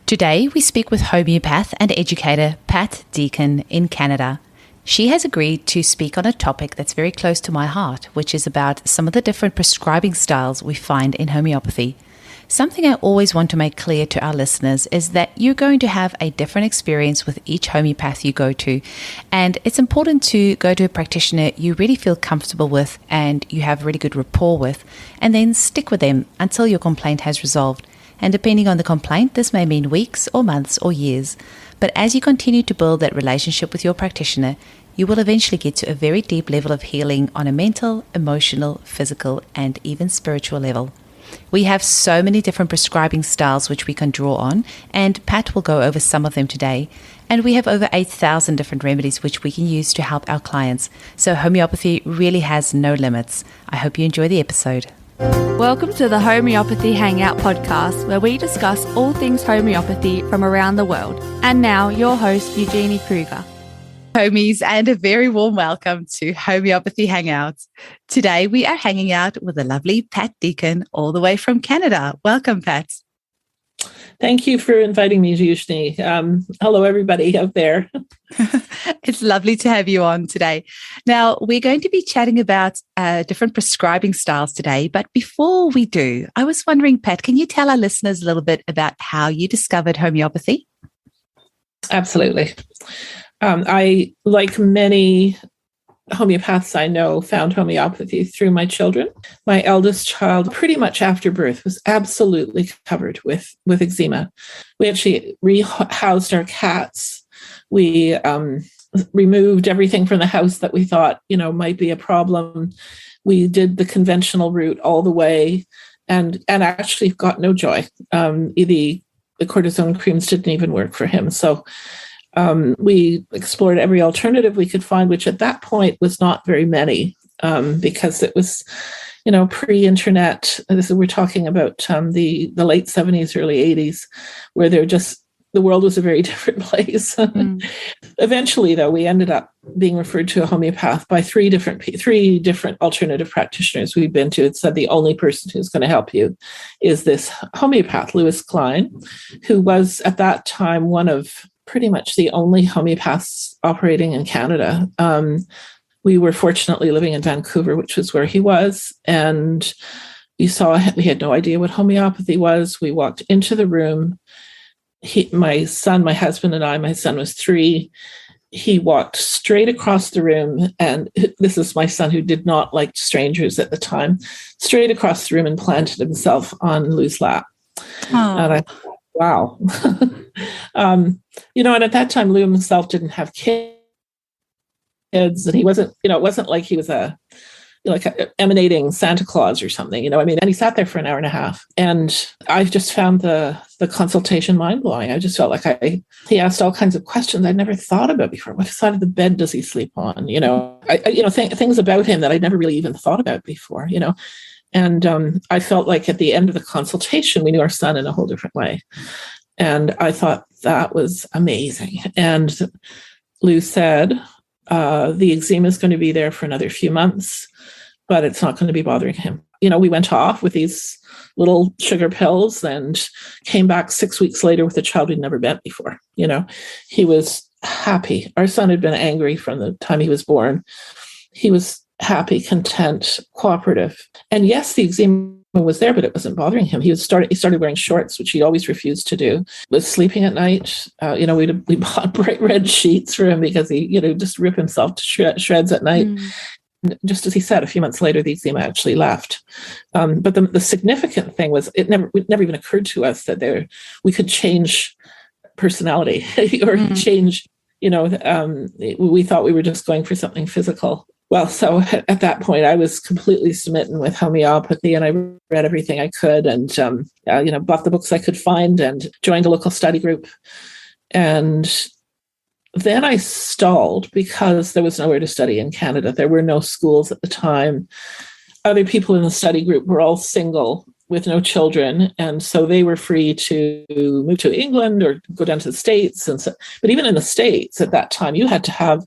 Today, we speak with homeopath and educator Pat Deacon in Canada. She has agreed to speak on a topic that's very close to my heart, which is about some of the different prescribing styles we find in homeopathy. Something I always want to make clear to our listeners is that you're going to have a different experience with each homeopath you go to, and it's important to go to a practitioner you really feel comfortable with and you have really good rapport with, and then stick with them until your complaint has resolved. And depending on the complaint, this may mean weeks or months or years. But as you continue to build that relationship with your practitioner, you will eventually get to a very deep level of healing on a mental, emotional, physical, and even spiritual level. We have so many different prescribing styles which we can draw on, and Pat will go over some of them today. And we have over 8,000 different remedies which we can use to help our clients. So homeopathy really has no limits. I hope you enjoy the episode. Welcome to the Homeopathy Hangout podcast, where we discuss all things homeopathy from around the world. And now, your host, Eugenie Kruger. Homies, and a very warm welcome to Homeopathy Hangouts. Today, we are hanging out with the lovely Pat Deacon, all the way from Canada. Welcome, Pat. Thank you for inviting me, Eugenie. Hello, everybody out there. It's lovely to have you on today. Now, we're going to be chatting about different prescribing styles today. But before we do, I was wondering, Pat, can you tell our listeners a little bit about how you discovered homeopathy? Absolutely. I, like many homeopaths I know, found homeopathy through my children. My eldest child, pretty much after birth, was absolutely covered with eczema. We actually rehoused our cats. We removed everything from the house that we thought, might be a problem. We did the conventional route all the way, and actually got no joy. The cortisone creams didn't even work for him. So we explored every alternative we could find, which at that point was not very many, because it was, pre-internet. We're talking about the late 70s, early 80s, where the world was a very different place. Eventually, though, we ended up being referred to a homeopath by three different alternative practitioners we've been to. It said the only person who's going to help you is this homeopath, Louis Klein, who was at that time one of pretty much the only homeopaths operating in Canada. We were fortunately living in Vancouver, which was where he was. And we had no idea what homeopathy was. We walked into the room. My husband and I, my son was 3. He walked straight across the room. And this is my son, who did not like strangers at the time, straight across the room and planted himself on Lou's lap. Oh. And I thought, wow. And at that time, Lou himself didn't have kids, and he wasn't, it wasn't like he was emanating Santa Claus or something, and he sat there for an hour and a half, and I just found the consultation mind-blowing. I just felt like he asked all kinds of questions I'd never thought about before. What side of the bed does he sleep on? Things about him that I'd never really even thought about before, And I felt like at the end of the consultation, we knew our son in a whole different way. And I thought that was amazing. And Lou said, the eczema is going to be there for another few months, but it's not going to be bothering him. We went off with these little sugar pills and came back 6 weeks later with a child we'd never met before. He was happy. Our son had been angry from the time he was born. He was happy, content, cooperative. And yes, the eczema was there, but it wasn't bothering him. He started wearing shorts, which he always refused to do. Was sleeping at night. We bought bright red sheets for him because he, just rip himself to shreds at night. Just as he said, a few months later, the eczema actually left. But the significant thing was it never even occurred to us that we could change personality or change. We thought we were just going for something physical. Well, so at that point, I was completely smitten with homeopathy, and I read everything I could, and bought the books I could find, and joined a local study group. And then I stalled because there was nowhere to study in Canada. There were no schools at the time. Other people in the study group were all single with no children, and so they were free to move to England or go down to the States. But even in the States at that time, you had to have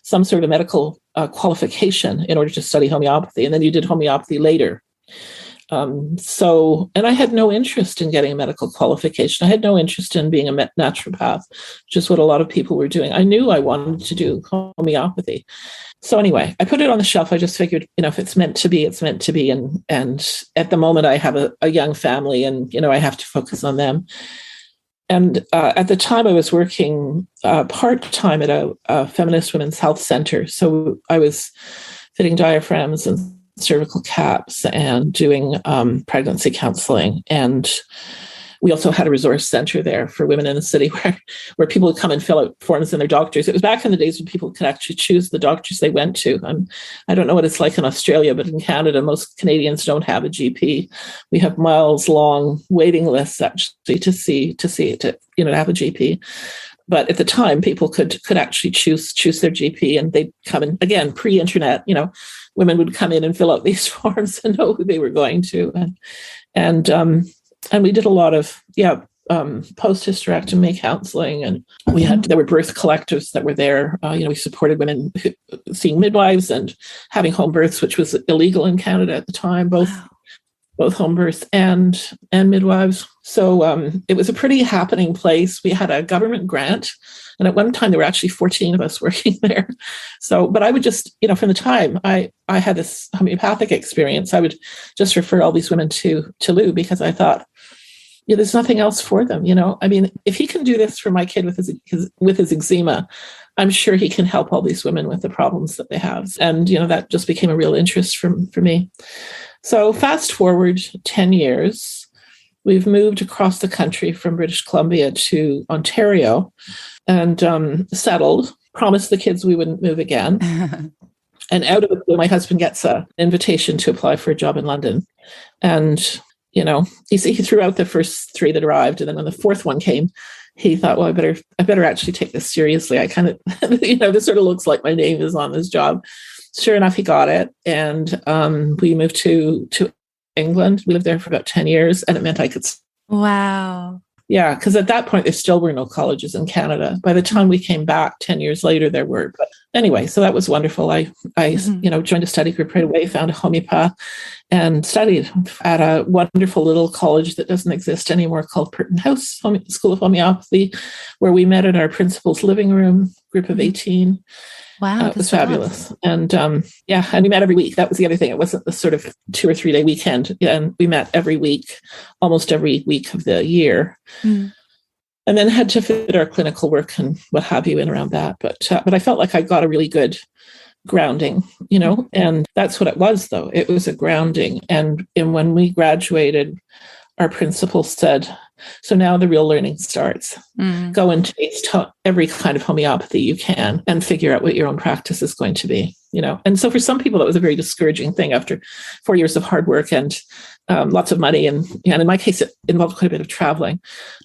some sort of medical qualification in order to study homeopathy, and then you did homeopathy later. And I had no interest in getting a medical qualification. I had no interest in being a naturopath, which is what a lot of people were doing. I knew I wanted to do homeopathy. So anyway, I put it on the shelf. I just figured, if it's meant to be, it's meant to be. And at the moment I have a young family and, I have to focus on them. And at the time I was working part-time at a feminist women's health center. So I was fitting diaphragms and cervical caps and doing pregnancy counseling. And we also had a resource center there for women in the city where people would come and fill out forms in their doctors. It was back in the days when people could actually choose the doctors they went to. I don't know what it's like in Australia, but in Canada, most Canadians don't have a GP. We have miles long waiting lists actually to have a GP. But at the time, people could actually choose their GP, and they'd come in, again, pre-internet, women would come in and fill out these forms and know who they were going to. And we did a lot of, post-hysterectomy counseling. And there were birth collectives that were there. We supported women seeing midwives and having home births, which was illegal in Canada at the time, both home births and midwives. So it was a pretty happening place. We had a government grant. And at one time, there were actually 14 of us working there. So, but I would just, from the time I had this homeopathic experience, I would just refer all these women to Lou, because I thought, there's nothing else for them. I mean, if he can do this for my kid with his eczema, I'm sure he can help all these women with the problems that they have. And, that just became a real interest for me. So fast forward 10 years, we've moved across the country from British Columbia to Ontario and settled, promised the kids we wouldn't move again. And out of the blue, my husband gets an invitation to apply for a job in London. And, he threw out the first 3 that arrived. And then when the 4th one came, he thought, well, I better actually take this seriously. I kind of, this sort of looks like my name is on this job. Sure enough, he got it. And we moved to England. We lived there for about 10 years, and it meant I could. Wow. Yeah, because at that point, there still were no colleges in Canada. By the time we came back 10 years later, there were. But anyway, so that was wonderful. I joined a study group right away, found a homeopath, and studied at a wonderful little college that doesn't exist anymore called Purton House School of Homeopathy, where we met in our principal's living room, group of 18. Wow. It was fabulous. And and we met every week. That was the other thing. It wasn't the sort of 2 or 3 day weekend. And we met every week, almost every week of the year. And then had to fit our clinical work and what have you in around that. But I felt like I got a really good grounding, and that's what it was, though. It was a grounding. And when we graduated, our principal said, so now the real learning starts. Go and taste every kind of homeopathy you can and figure out what your own practice is going to be, And so for some people, that was a very discouraging thing after 4 years of hard work and lots of money. And in my case, it involved quite a bit of traveling,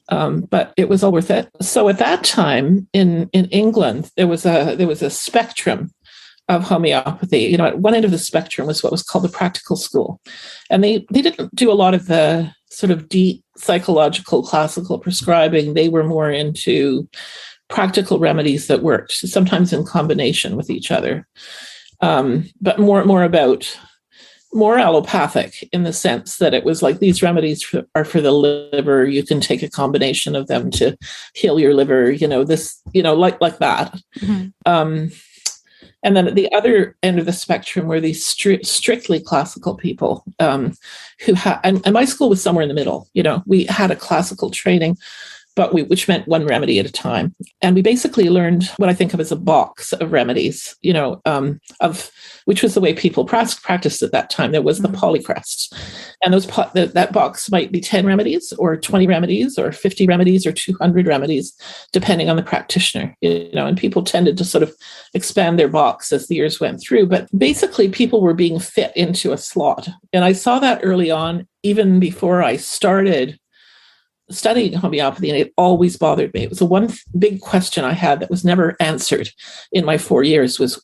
but it was all worth it. So at that time in England, there was a spectrum of homeopathy. At one end of the spectrum was what was called the practical school. And they didn't do a lot of the sort of deep psychological classical prescribing. They were more into practical remedies that worked, sometimes in combination with each other. But more allopathic in the sense that it was like, these remedies are for the liver. You can take a combination of them to heal your liver, like that. And then at the other end of the spectrum were these strictly classical people who had, and my school was somewhere in the middle. We had a classical training, but which meant one remedy at a time. And we basically learned what I think of as a box of remedies, which was the way people practiced at that time. There was the polycrests. And that box might be 10 remedies or 20 remedies or 50 remedies or 200 remedies, depending on the practitioner, and people tended to sort of expand their box as the years went through. But basically, people were being fit into a slot. And I saw that early on, even before I started studying homeopathy, and it always bothered me. It was the one big question I had that was never answered in my 4 years was,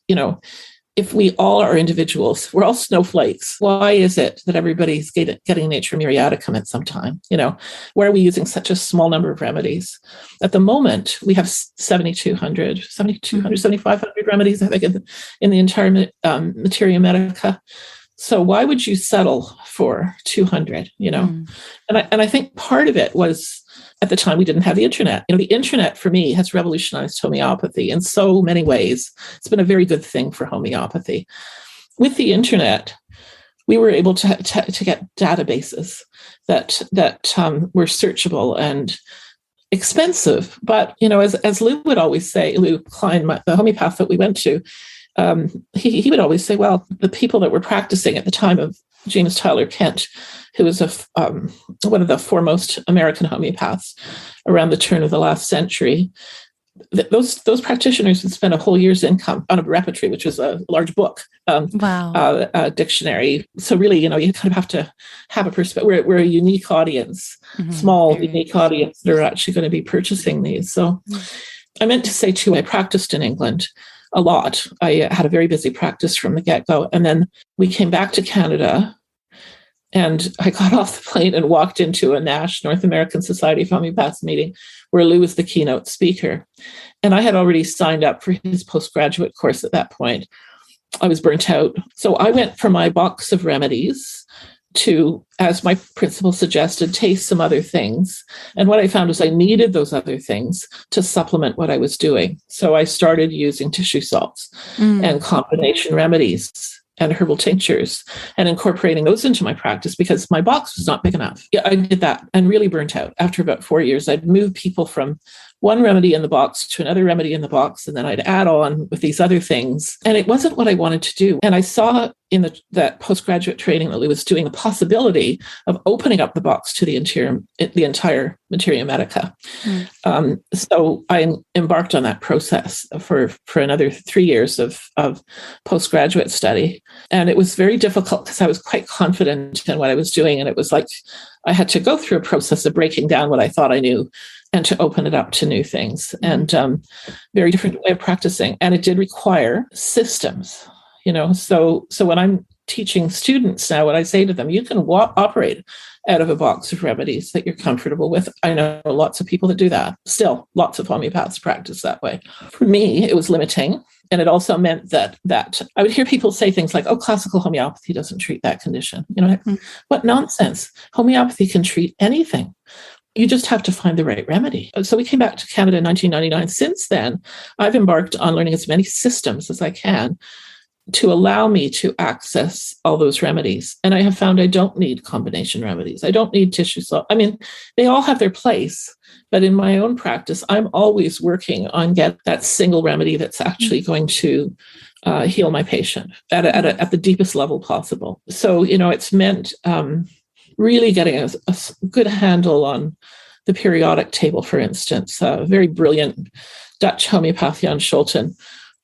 if we all are individuals, we're all snowflakes, why is it that everybody's getting nature muriaticum at some time? Why are we using such a small number of remedies? At the moment, we have 7,500 remedies, I think, in the entire Materia Medica. So why would you settle for 200, And I think part of it was, at the time, we didn't have the internet. The internet for me has revolutionized homeopathy in so many ways. It's been a very good thing for homeopathy. With the internet, we were able to get databases that were searchable and expensive. But, as Lou would always say, Lou Klein, the homeopath that we went to, he would always say, well, the people that were practicing at the time of James Tyler Kent, who was one of the foremost American homeopaths around the turn of the last century, those practitioners would spend a whole year's income on a repertory, which was a large book, dictionary. So really, you kind of have to have a perspective. We're a unique audience, small, unique audience that are actually going to be purchasing these. So I meant to say, too, I practiced in England a lot. I had a very busy practice from the get-go. And then we came back to Canada, and I got off the plane and walked into a NASH, North American Society of Homeopaths meeting, where Lou was the keynote speaker. And I had already signed up for his postgraduate course at that point. I was burnt out. So I went for my box of remedies to, as my principal suggested, taste some other things. And what I found was I needed those other things to supplement what I was doing. So I started using tissue salts and combination remedies and herbal tinctures and incorporating those into my practice because my box was not big enough. Yeah, I did that and really burnt out. After about 4 years, I'd move people from one remedy in the box to another remedy in the box, and then I'd add on with these other things. And it wasn't what I wanted to do. And I saw in that postgraduate training that Lou was doing the possibility of opening up the box to the entire Materia Medica. So I embarked on that process for another 3 years of postgraduate study. And it was very difficult because I was quite confident in what I was doing. And it was like I had to go through a process of breaking down what I thought I knew and to open it up to new things, and very different way of practicing. And it did require systems, So when I'm teaching students now, what I say to them, you can operate out of a box of remedies that you're comfortable with. I know lots of people that do that. Still, lots of homeopaths practice that way. For me, it was limiting. And it also meant that I would hear people say things like, oh, classical homeopathy doesn't treat that condition. What nonsense. Homeopathy can treat anything. You just have to find the right remedy. So we came back to Canada in 1999. Since then, I've embarked on learning as many systems as I can to allow me to access all those remedies. And I have found I don't need combination remedies. I don't need tissue salt. I mean, they all have their place. But in my own practice, I'm always working on get that single remedy that's actually going to heal my patient at the deepest level possible. So, it's meant really getting a good handle on the periodic table, for instance. A very brilliant Dutch homeopath, Jan Scholten,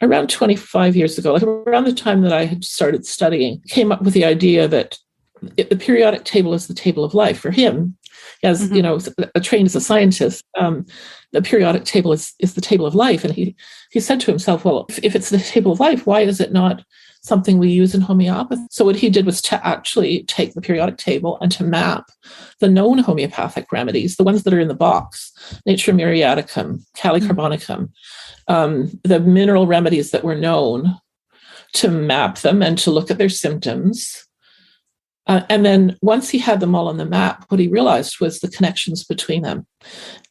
around 25 years ago, like around the time that I had started studying, came up with the idea that the periodic table is the table of life. For him, as trained as a scientist, the periodic table is the table of life. And he said to himself, well, if it's the table of life, why is it not something we use in homeopathy? So what he did was to actually take the periodic table and to map the known homeopathic remedies, the ones that are in the box, Natura muriaticum, Kali carbonicum, the mineral remedies that were known, to map them and to look at their symptoms. And then once he had them all on the map, what he realized was the connections between them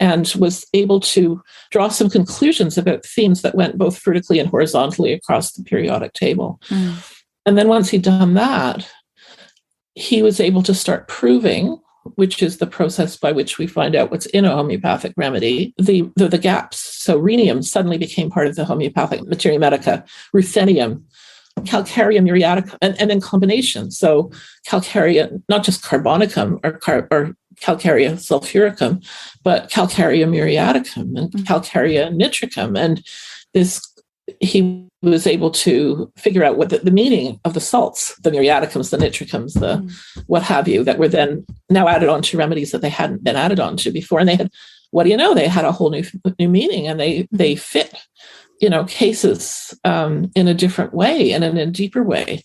and was able to draw some conclusions about themes that went both vertically and horizontally across the periodic table. And then once he'd done that, he was able to start proving, which is the process by which we find out what's in a homeopathic remedy, the gaps. So rhenium suddenly became part of the homeopathic Materia Medica, ruthenium, Calcarea muriaticum, and then combinations. So Calcarea, not just carbonicum or Calcarea sulfuricum, but Calcarea muriaticum and Calcarea nitricum. And he was able to figure out what the meaning of the salts, the muriaticums, the nitricums, the what have you, that were then now added on to remedies that they hadn't been added on to before. And they had, they had a whole new meaning, and they fit cases in a different way and in a deeper way.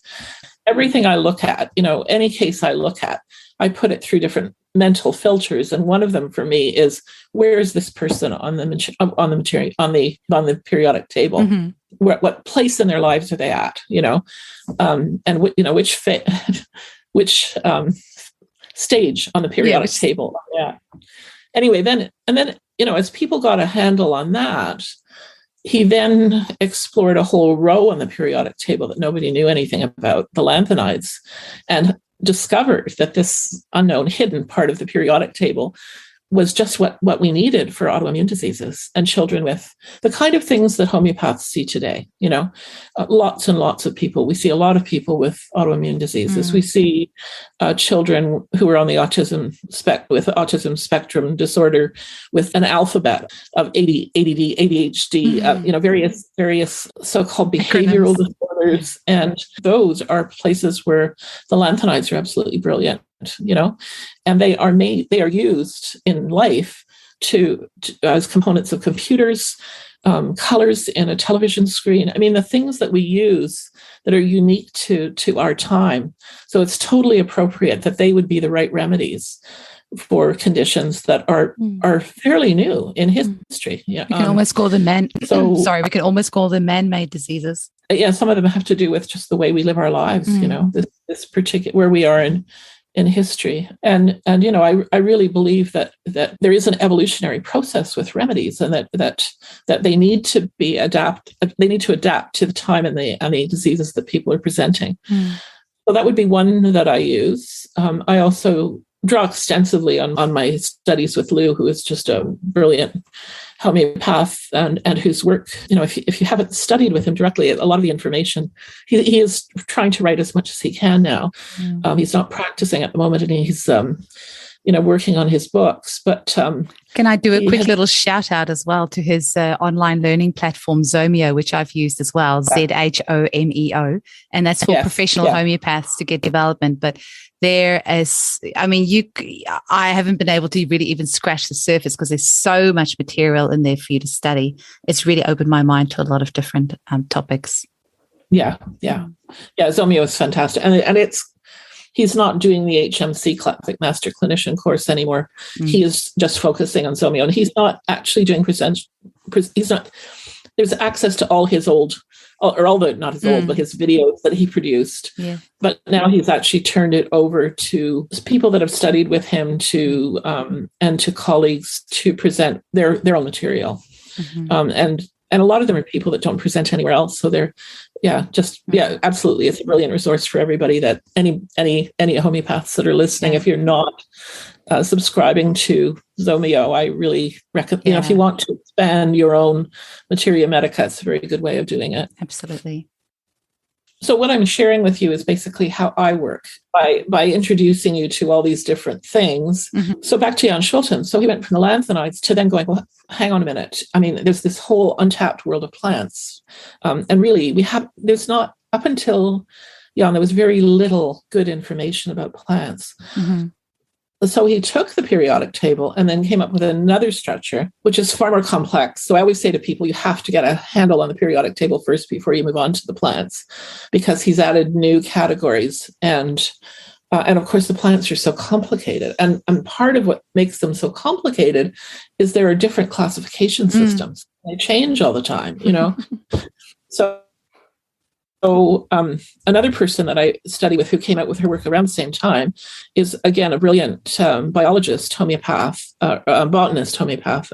Everything I look at, any case I look at, I put it through different mental filters. And one of them for me is, where is this person on the periodic table? what place in their lives are they at, and which stage on the periodic table. Yeah. Anyway, then as people got a handle on that, he then explored a whole row on the periodic table that nobody knew anything about, the lanthanides, and discovered that this unknown hidden part of the periodic table was just what we needed for autoimmune diseases and children with the kind of things that homeopaths see today. Lots and lots of people. We see a lot of people with autoimmune diseases. We see children who are on the autism spectrum disorder with an alphabet of ADD, ADHD, various so-called behavioral disorders. And those are places where the lanthanides are absolutely brilliant. And they are used in life to as components of computers, colors in a television screen. I mean, the things that we use that are unique to our time. So it's totally appropriate that they would be the right remedies for conditions that are fairly new in history. Yeah, we can almost call them we can almost call them man-made diseases. Yeah, some of them have to do with just the way we live our lives. This particular where we are in history. And I really believe that there is an evolutionary process with remedies, and that they need to adapt to the time and the diseases that people are presenting. So that would be one that I use. I also draw extensively on my studies with Lou, who is just a brilliant homeopath, and whose work, if you haven't studied with him directly, a lot of the information, he is trying to write as much as he can now. He's not practicing at the moment, and he's working on his books. But can I do a quick little shout out as well to his online learning platform Zomeo, which I've used as well, ZHOMEO, and that's for professional homeopaths to get development. But I haven't been able to really even scratch the surface because there's so much material in there for you to study. It's really opened my mind to a lot of different topics. Yeah. Zomeo is fantastic, and he's not doing the HMC Classic Master Clinician course anymore. He is just focusing on Zomeo, and he's not actually doing there's access to all his not his old, but his videos that he produced. Yeah. But now he's actually turned it over to people that have studied with him and to colleagues to present their own material. And a lot of them are people that don't present anywhere else. So they're, absolutely. It's a brilliant resource for everybody, that any homeopaths that are listening, if you're not subscribing to Zomeo, I really recommend, if you want to expand your own materia medica, it's a very good way of doing it. Absolutely. So what I'm sharing with you is basically how I work by introducing you to all these different things. So back to Jan Schulten. So he went from the lanthanides to then going, well, hang on a minute. I mean, there's this whole untapped world of plants. And really, there's not, up until Jan, there was very little good information about plants. So he took the periodic table and then came up with another structure, which is far more complex. So I always say to people, you have to get a handle on the periodic table first before you move on to the plants, because he's added new categories. And of course, the plants are so complicated. And part of what makes them so complicated is there are different classification systems. They change all the time, So another person that I study with who came out with her work around the same time is, again, a brilliant biologist, botanist homeopath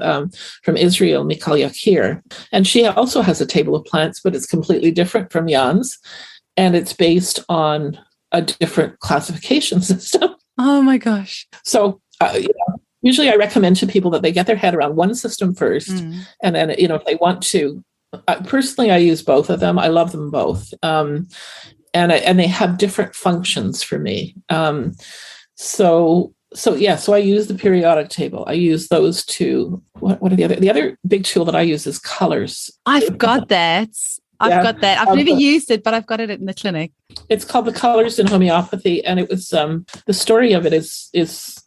from Israel, Michal Yakir. And she also has a table of plants, but it's completely different from Jan's. And it's based on a different classification system. Oh, my gosh. So, usually I recommend to people that they get their head around one system first. And then, if they want to, personally, I use both of them. I love them both. And they have different functions for me. So I use the periodic table. I use those two. What are the other big tool that I use is colors. I've got that. I've never used it, but I've got it in the clinic. It's called the Colors in Homeopathy. And it was, the story of it is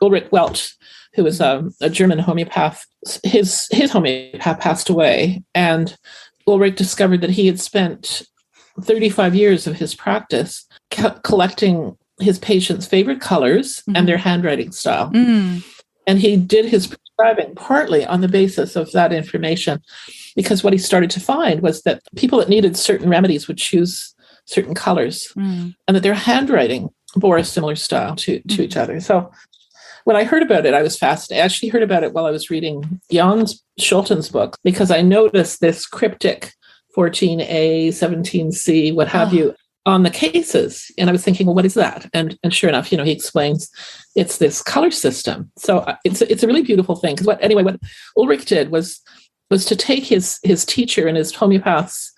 Ulrich Welch, who was a German homeopath. His homeopath passed away, and Ulrich discovered that he had spent 35 years of his practice collecting his patients' favorite colors and their handwriting style. And he did his prescribing partly on the basis of that information, because what he started to find was that people that needed certain remedies would choose certain colors, and that their handwriting bore a similar style to each other. So when I heard about it, I was fascinated. I actually heard about it while I was reading Jan Schulten's book, because I noticed this cryptic 14A, 17C, what have you, on the cases. And I was thinking, well, what is that? And sure enough, he explains it's this color system. So it's a really beautiful thing. Because what Ulrich did was to take his teacher and his homeopaths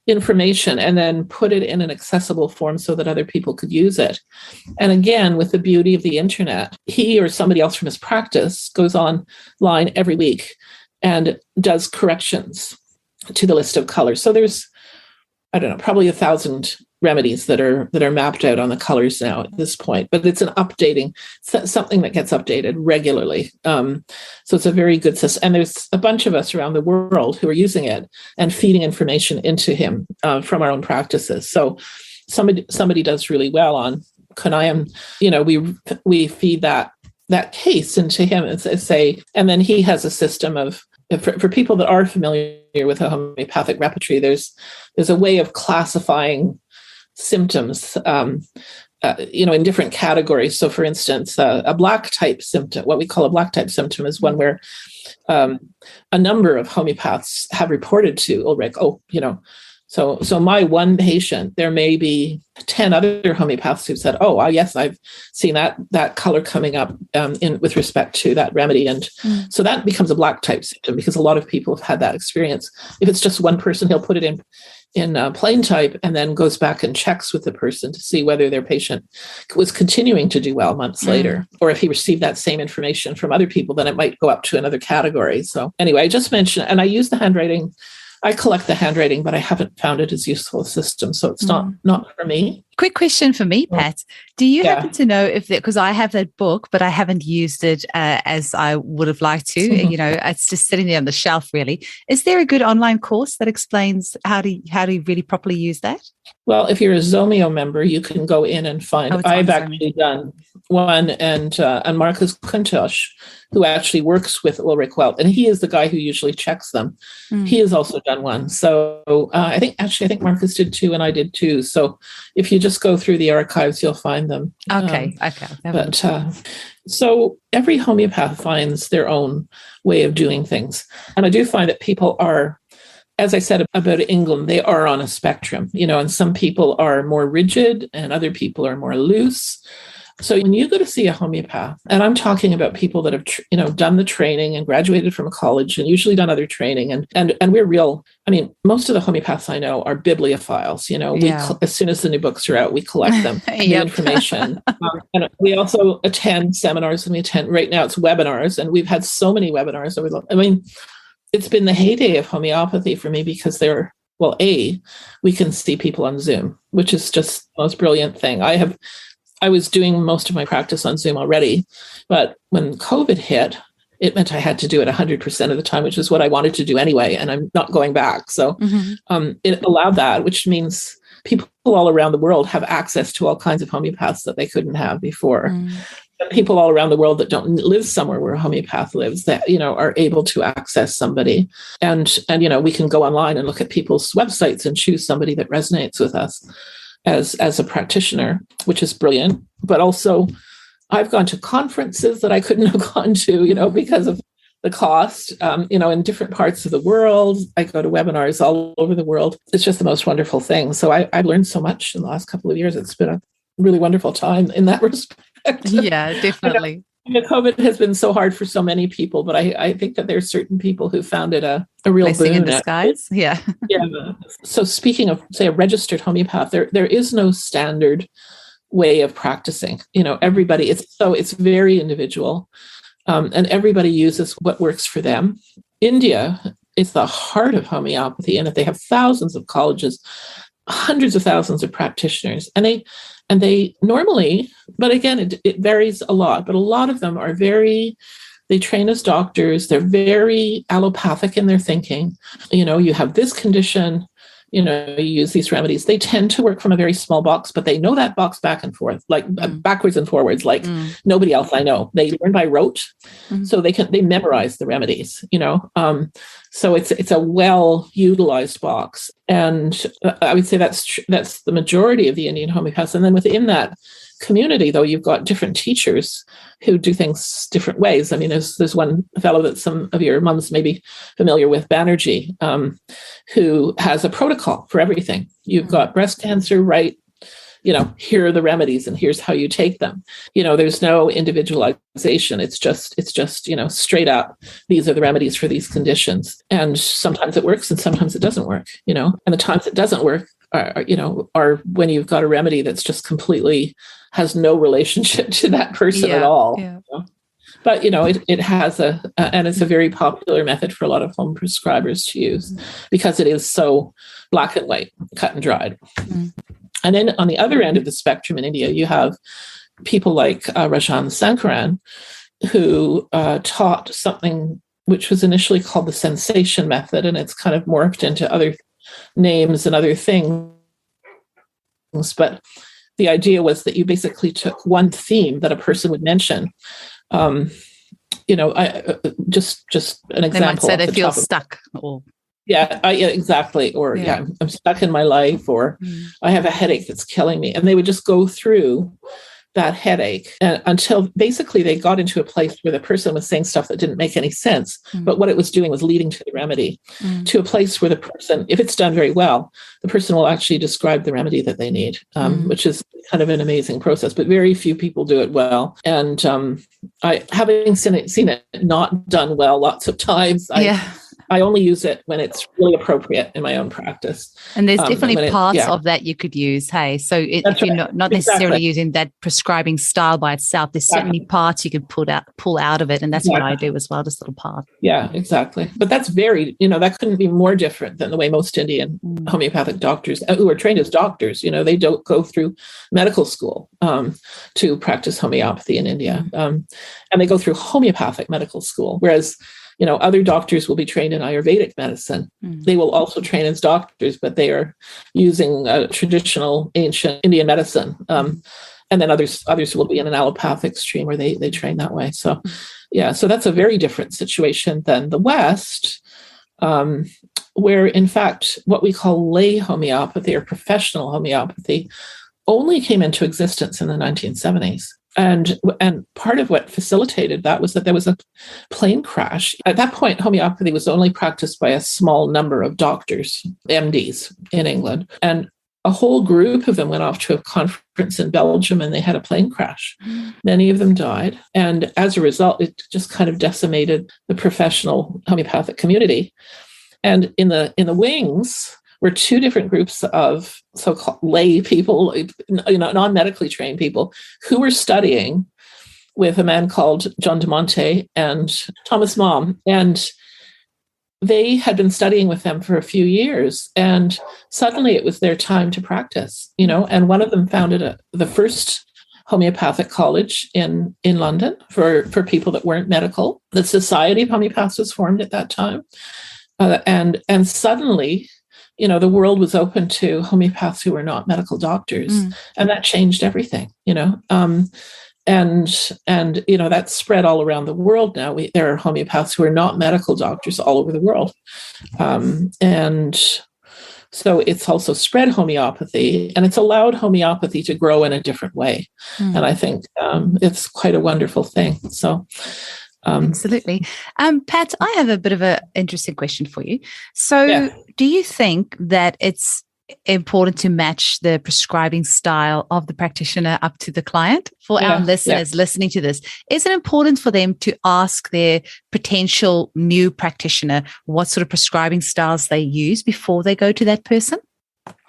information and then put it in an accessible form so that other people could use it. And again, with the beauty of the internet, he or somebody else from his practice goes online every week and does corrections to the list of colors. So there's, I don't know, probably 1,000 remedies that are mapped out on the colors now at this point, but it's an updating, something that gets updated regularly. So it's a very good system. And there's a bunch of us around the world who are using it and feeding information into him from our own practices. So somebody does really well on Kanayam. We feed that case into him and say, and then he has a system of, for people that are familiar with a homeopathic repertory, there's a way of classifying symptoms, in different categories. So, for instance, a black type symptom, what we call a black type symptom, is one where a number of homeopaths have reported to Ulrich. So my one patient, there may be 10 other homeopaths who've said, "Oh, yes, I've seen that color coming up with respect to that remedy," and so that becomes a black type symptom because a lot of people have had that experience. If it's just one person, he'll put it in plain type and then goes back and checks with the person to see whether their patient was continuing to do well months later, or if he received that same information from other people, then it might go up to another category. So anyway, I just mentioned, and I use the handwriting. I collect the handwriting, but I haven't found it as useful a system. So it's not for me. Quick question for me, Pat. Do you happen to know if because I have that book, but I haven't used it as I would have liked to. It's just sitting there on the shelf, really. Is there a good online course that explains how to really properly use that? Well, if you're a Zomeo member, you can go in and find. I've actually done one, and Marcus Kuntosh, who actually works with Ulrich Welt, and he is the guy who usually checks them. He has also done one. So I think Marcus did too, and I did too. So if you just go through the archives, you'll find them. Okay. But so every homeopath finds their own way of doing things, and I do find that people are, as I said about England, they are on a spectrum, and some people are more rigid and other people are more loose. So when you go to see a homeopath, and I'm talking about people that have, done the training and graduated from college and usually done other training, and we're real. I mean, most of the homeopaths I know are bibliophiles. As soon as the new books are out, we collect them, the information. And we also attend seminars, and right now it's webinars, and we've had so many webinars. It's been the heyday of homeopathy for me because we can see people on Zoom, which is just the most brilliant thing. I was doing most of my practice on Zoom already, but when COVID hit, it meant I had to do it 100% of the time, which is what I wanted to do anyway, and I'm not going back. So it allowed that, which means people all around the world have access to all kinds of homeopaths that they couldn't have before. People all around the world that don't live somewhere where a homeopath lives, that are able to access somebody, and we can go online and look at people's websites and choose somebody that resonates with us as a practitioner, which is brilliant. But also, I've gone to conferences that I couldn't have gone to, because of the cost, in different parts of the world. I go to webinars all over the world. It's just the most wonderful thing. So I've learned so much in the last couple of years. It's been a really wonderful time in that respect. Yeah, definitely. COVID has been so hard for so many people, but I think that there's certain people who found it a real blessing boon in disguise. Yeah. So speaking of, say, a registered homeopath, there is no standard way of practicing. Everybody, it's very individual, and everybody uses what works for them. India is the heart of homeopathy, and they have thousands of colleges, hundreds of thousands of practitioners, and they normally, but again, it varies a lot, but a lot of them are they train as doctors. They're very allopathic in their thinking. You have this condition, you use these remedies. They tend to work from a very small box, but they know that box back and forth, like backwards and forwards, like nobody else I know. They learn by rote, so they memorize the remedies, so it's a well utilized box. And I would say that's the majority of the Indian homeopaths. And then within that community, though, you've got different teachers who do things different ways. I mean, there's one fellow that some of your mums may be familiar with, Banerjee, who has a protocol for everything. You've got breast cancer, right? Here are the remedies and here's how you take them. There's no individualization. It's just, straight up, these are the remedies for these conditions. And sometimes it works and sometimes it doesn't work, and the times it doesn't work are when you've got a remedy that's just completely has no relationship to that person at all. Yeah. But, it has and it's a very popular method for a lot of home prescribers to use because it is so black and white, cut and dried. And then on the other end of the spectrum in India, you have people like Rajan Sankaran, who taught something which was initially called the sensation method, and it's kind of morphed into other names and other things. But the idea was that you basically took one theme that a person would mention. Just an example. They might say they feel stuck, or yeah, exactly. Or I'm stuck in my life, or I have a headache that's killing me. And they would just go through that headache until basically they got into a place where the person was saying stuff that didn't make any sense. But what it was doing was leading to the remedy, to a place where the person, if it's done very well, the person will actually describe the remedy that they need, which is kind of an amazing process. But very few people do it well. And I, having seen it not done well lots of times, I only use it when it's really appropriate in my own practice. And there's definitely parts of that you could use. Hey, so if you're not necessarily using that prescribing style by itself, there's certainly parts you could pull out of it. And that's what I do as well, just little parts. Yeah, exactly. But that's very, that couldn't be more different than the way most Indian homeopathic doctors who are trained as doctors, they don't go through medical school to practice homeopathy in India. And they go through homeopathic medical school, whereas other doctors will be trained in Ayurvedic medicine. They will also train as doctors, but they are using traditional ancient Indian medicine. And then others will be in an allopathic stream where they train that way. So, so that's a very different situation than the West, where in fact, what we call lay homeopathy or professional homeopathy only came into existence in the 1970s. And part of what facilitated that was that there was a plane crash. At that point, homeopathy was only practiced by a small number of doctors, MDs in England. And a whole group of them went off to a conference in Belgium and they had a plane crash. Many of them died. And as a result, it just kind of decimated the professional homeopathic community. And in the wings were two different groups of so-called lay people, non-medically trained people who were studying with a man called John de Monte and Thomas Malm. And they had been studying with them for a few years. And suddenly it was their time to practice, and one of them founded the first homeopathic college in London for people that weren't medical. The Society of Homeopaths was formed at that time. And suddenly, the world was open to homeopaths who were not medical doctors, and that changed everything, and that's spread all around the world now. There are homeopaths who are not medical doctors all over the world. And so it's also spread homeopathy, and it's allowed homeopathy to grow in a different way. And I think it's quite a wonderful thing. So absolutely. Pat, I have a bit of an interesting question for you. So do you think that it's important to match the prescribing style of the practitioner up to the client? For our listeners listening to this, is it important for them to ask their potential new practitioner what sort of prescribing styles they use before they go to that person?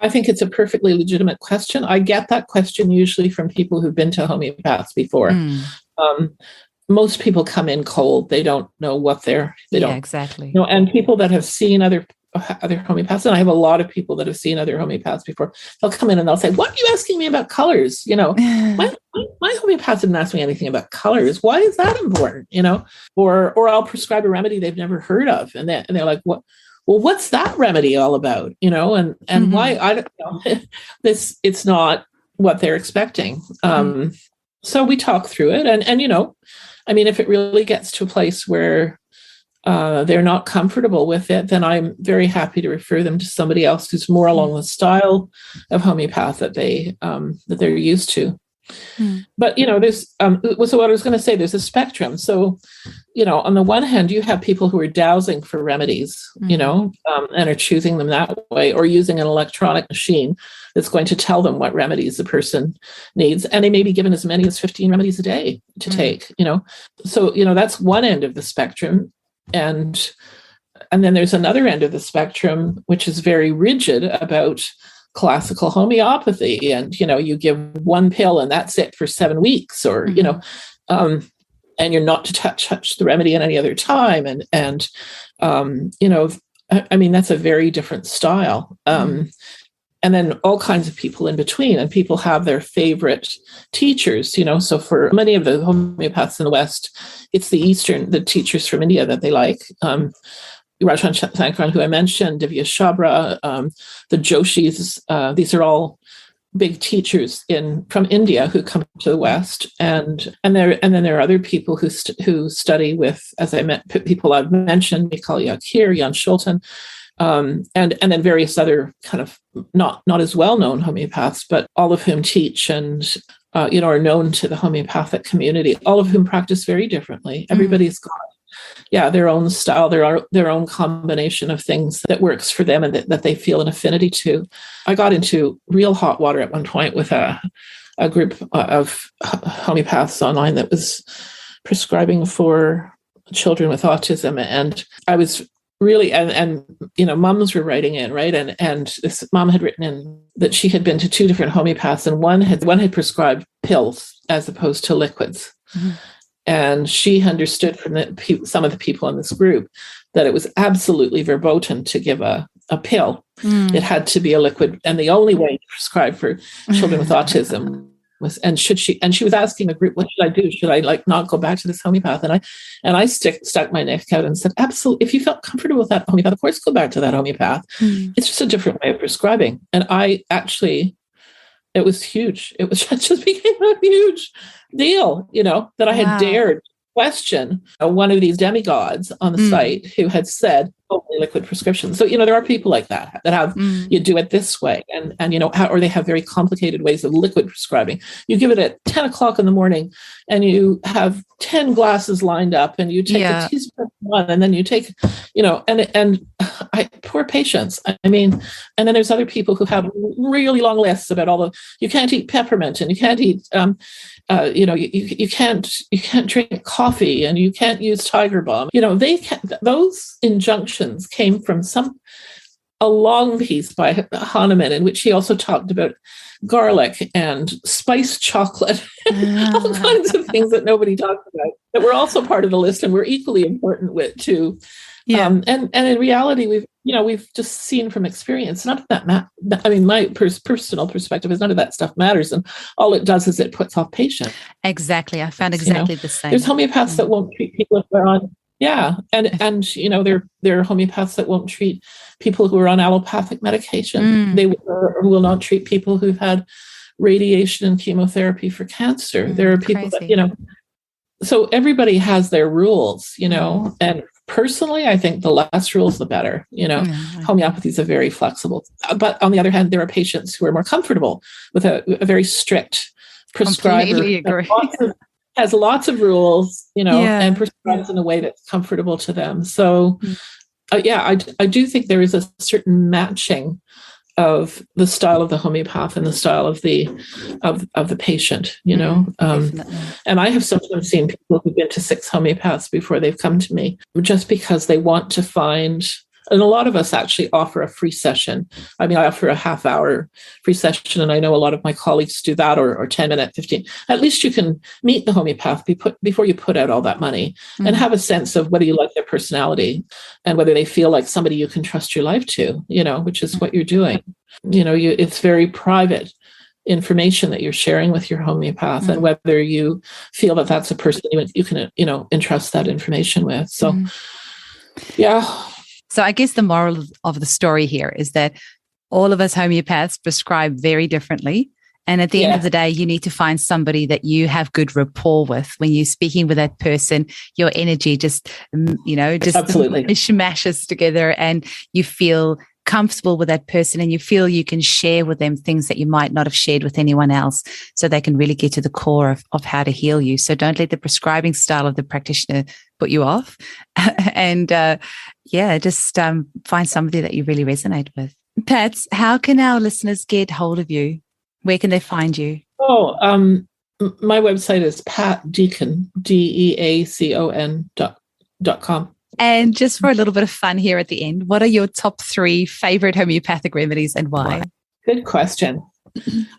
I think it's a perfectly legitimate question. I get that question usually from people who've been to homeopaths before. Most people come in cold. They don't know what they don't exactly. And people that have seen other homeopaths, and I have a lot of people that have seen other homeopaths before, they'll come in and they'll say, "What are you asking me about colors? My homeopath didn't ask me anything about colors. Why is that important? Or I'll prescribe a remedy they've never heard of, and they're like, well, what's that remedy all about? And why, I don't know, it's not what they're expecting. So we talk through it, and if it really gets to a place where they're not comfortable with it, then I'm very happy to refer them to somebody else who's more along the style of homeopath that they're used to. But there's so what I was going to say, there's a spectrum. So on the one hand, you have people who are dowsing for remedies, and are choosing them that way, or using an electronic machine that's going to tell them what remedies the person needs, and they may be given as many as 15 remedies a day to take. So that's one end of the spectrum. And then there's another end of the spectrum, which is very rigid about classical homeopathy. And, you give one pill and that's it for 7 weeks, or, and you're not to touch the remedy at any other time. And that's a very different style. And then all kinds of people in between, and people have their favorite teachers, so for many of the homeopaths in the West, it's the teachers from India that they like. Rajan Sankaran, who I mentioned, Divya Chabra, the Joshis, these are all big teachers from India who come to the West, and then there are other people who study with, as I met people I've mentioned, Mikhail Yakir, Jan Schulten, and then various other kind of not as well known homeopaths, but all of whom teach and are known to the homeopathic community. All of whom practice very differently. Everybody's got their own style, their own combination of things that works for them and that they feel an affinity to. I got into real hot water at one point with a group of homeopaths online that was prescribing for children with autism, and I was really, and moms were writing in, right? And this mom had written in that she had been to 2 different homeopaths, and one had prescribed pills as opposed to liquids. And she understood from some of the people in this group that it was absolutely verboten to give a pill. It had to be a liquid, and the only way to prescribe for children with autism was, and she was asking the group, what should I do? Should I not go back to this homeopath? And I stuck my neck out and said, absolutely, if you felt comfortable with that homeopath, of course, go back to that homeopath. It's just a different way of prescribing. And it was huge. It just became a huge deal, that I had dared question one of these demigods on the site who had said only liquid prescription. So, there are people like that have, you do it this way, and or they have very complicated ways of liquid prescribing. You give it at 10 o'clock in the morning and you have 10 glasses lined up, and you take a teaspoon of one, and then you take, poor patients. And then there's other people who have really long lists about you can't eat peppermint, and you can't eat, you can't drink coffee, and you can't use Tiger Balm. Those injunctions came from a long piece by Hahnemann, in which he also talked about garlic and spiced chocolate, all kinds of things that nobody talked about that were also part of the list and were equally important too. And in reality, we've just seen from experience, none of that my personal perspective is none of that stuff matters, and all it does is it puts off patients. Exactly, I found exactly the same. There's homeopaths that won't treat people if they're on. And there are homeopaths that won't treat people who are on allopathic medication. They will not treat people who've had radiation and chemotherapy for cancer. There are people that, so everybody has their rules, and personally, I think the less rules, the better. Homeopathy is a very flexible, but on the other hand, there are patients who are more comfortable with a very strict prescriber. Completely agree. Has lots of rules, and prescribes in a way that's comfortable to them. So, I do think there is a certain matching of the style of the homeopath and the style of the patient, and I have sometimes seen people who've been to 6 homeopaths before they've come to me, just because they want to find. And a lot of us actually offer a free session. I offer a half-hour free session, and I know a lot of my colleagues do that, or 10-minute, 15. At least you can meet the homeopath before you put out all that money, and have a sense of whether you like their personality and whether they feel like somebody you can trust your life to, which is what you're doing. It's very private information that you're sharing with your homeopath, and whether you feel that that's a person you can, entrust that information with. So, So I guess the moral of the story here is that all of us homeopaths prescribe very differently. And at the end of the day, you need to find somebody that you have good rapport with. When you're speaking with that person, your energy just Absolutely mishmashes together, and you feel comfortable with that person, and you feel you can share with them things that you might not have shared with anyone else, so they can really get to the core of how to heal you. So don't let the prescribing style of the practitioner put you off. And just find somebody that you really resonate with. Pat, how can our listeners get hold of you? Where can they find you? My website is Pat Deacon, DEACON.com. And just for a little bit of fun here at the end, what are your top 3 favorite homeopathic remedies and why? Good question.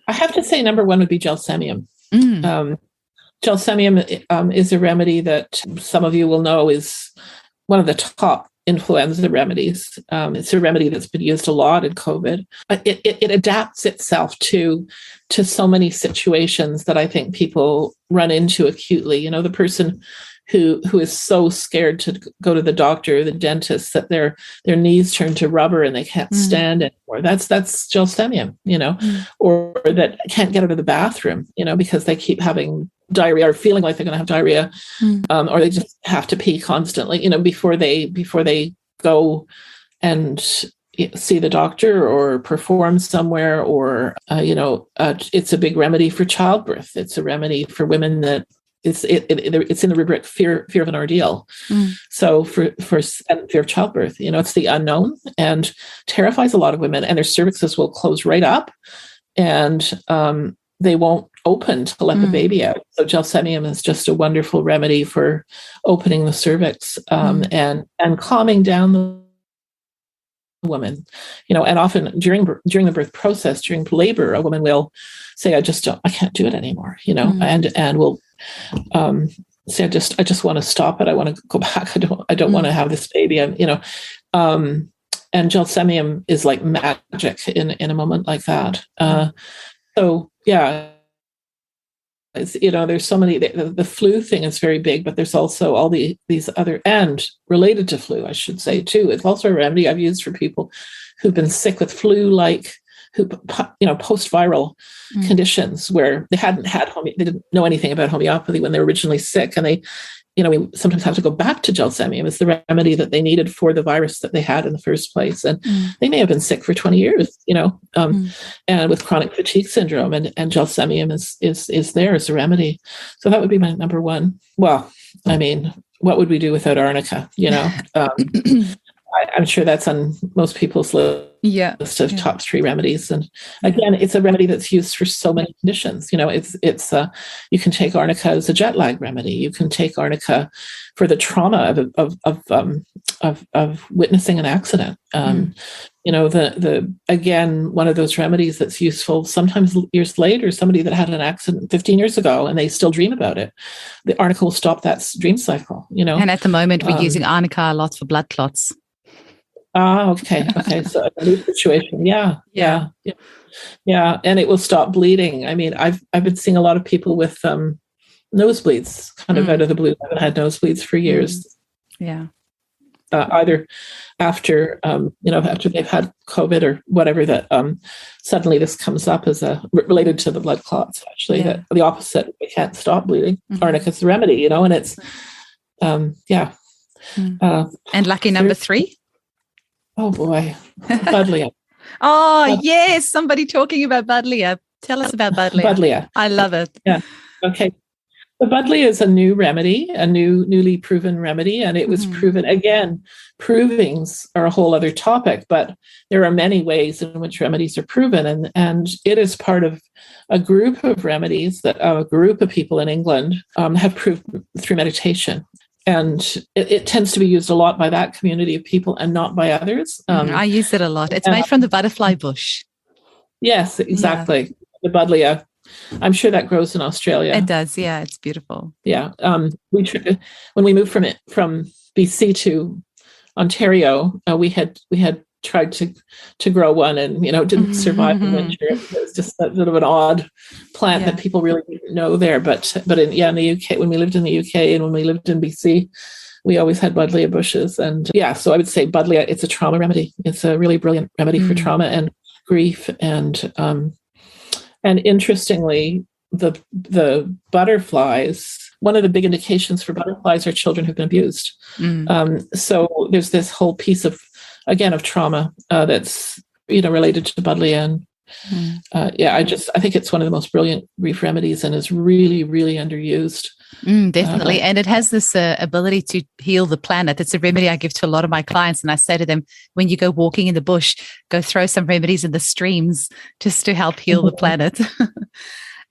I have to say number 1 would be gelsemium. Gelsemium is a remedy that some of you will know is one of the top influenza remedies. It's a remedy that's been used a lot in COVID. It adapts itself to so many situations that I think people run into acutely. You know, the person who is so scared to go to the doctor or the dentist that their knees turn to rubber and they can't stand anymore. That's gelsemium, you know, or that can't get out of the bathroom, you know, because they keep having diarrhea or feeling like they're going to have diarrhea, or they just have to pee constantly, you know, before they go and see the doctor or perform somewhere, or it's a big remedy for childbirth. It's a remedy for women that it's in the rubric fear of an ordeal. So for fear of childbirth, you know, it's the unknown and terrifies a lot of women, and their cervixes will close right up, and they won't open to let the baby out. So gelsemium is just a wonderful remedy for opening the cervix and calming down the woman, you know. And often during the birth process, during labor, a woman will say, I can't do it anymore, you know, and will say, I just want to stop it. I want to go back. I don't want to have this baby. And, you know, and gelsemium is like magic in a moment like that. So yeah, it's, you know, there's so many, the flu thing is very big, but there's also all these other, and related to flu, I should say too. It's also a remedy I've used for people who've been sick with flu-like, post-viral conditions where they they didn't know anything about homeopathy when they were originally sick. And they, you know, we sometimes have to go back to gelsemium as the remedy that they needed for the virus that they had in the first place. And they may have been sick for 20 years, you know, and with chronic fatigue syndrome, and gelsemium is there as a remedy. So that would be my number 1. Well, I mean, what would we do without arnica, you know? I'm sure that's on most people's list of top 3 remedies. And again, it's a remedy that's used for so many conditions. You know, it's you can take arnica as a jet lag remedy. You can take arnica for the trauma of witnessing an accident. You know, again, one of those remedies that's useful sometimes years later, somebody that had an accident 15 years ago and they still dream about it. The arnica will stop that dream cycle, you know. And at the moment, we're using arnica a lot for blood clots. Okay. So a new situation. Yeah. And it will stop bleeding. I mean, I've been seeing a lot of people with nosebleeds kind of out of the blue. I haven't had nosebleeds for years. Yeah. Either after, after they've had COVID or whatever, that suddenly this comes up as related to the blood clots, actually, that the opposite, they can't stop bleeding. Arnica's the remedy, you know, and it's, and lucky number 3? Oh boy, Buddleia. Yes, somebody talking about Buddleia. Tell us about Buddleia. Buddleia. I love it. Yeah. Okay. The Buddleia is a new remedy, a newly proven remedy, and it was proven, again, provings are a whole other topic, but there are many ways in which remedies are proven, and it is part of a group of remedies that a group of people in England have proved through meditation. And it tends to be used a lot by that community of people and not by others. I use it a lot. It's made from the butterfly bush. Yes, exactly. Yeah. The Buddleia. I'm sure that grows in Australia. It does. Yeah, it's beautiful. Yeah. When we moved from BC to Ontario, we had tried to grow one, and, you know, didn't survive the winter. It was just a bit of an odd plant that people really didn't know there. But in the UK, when we lived in the UK and when we lived in BC, we always had buddleia bushes. And so I would say buddleia, it's a trauma remedy. It's a really brilliant remedy for trauma and grief. And interestingly, the butterflies, one of the big indications for butterflies are children who've been abused. So there's this whole piece of trauma that's, related to buddleia. And I think it's one of the most brilliant grief remedies and is really, really underused. Definitely. And it has this ability to heal the planet. It's a remedy I give to a lot of my clients. And I say to them, when you go walking in the bush, go throw some remedies in the streams just to help heal the planet.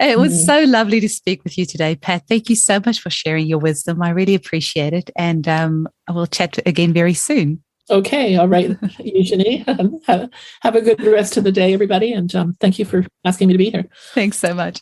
It was so lovely to speak with you today, Pat. Thank you so much for sharing your wisdom. I really appreciate it. And I will chat again very soon. Okay. All right, Eugenie. Have a good rest of the day, everybody. And thank you for asking me to be here. Thanks so much.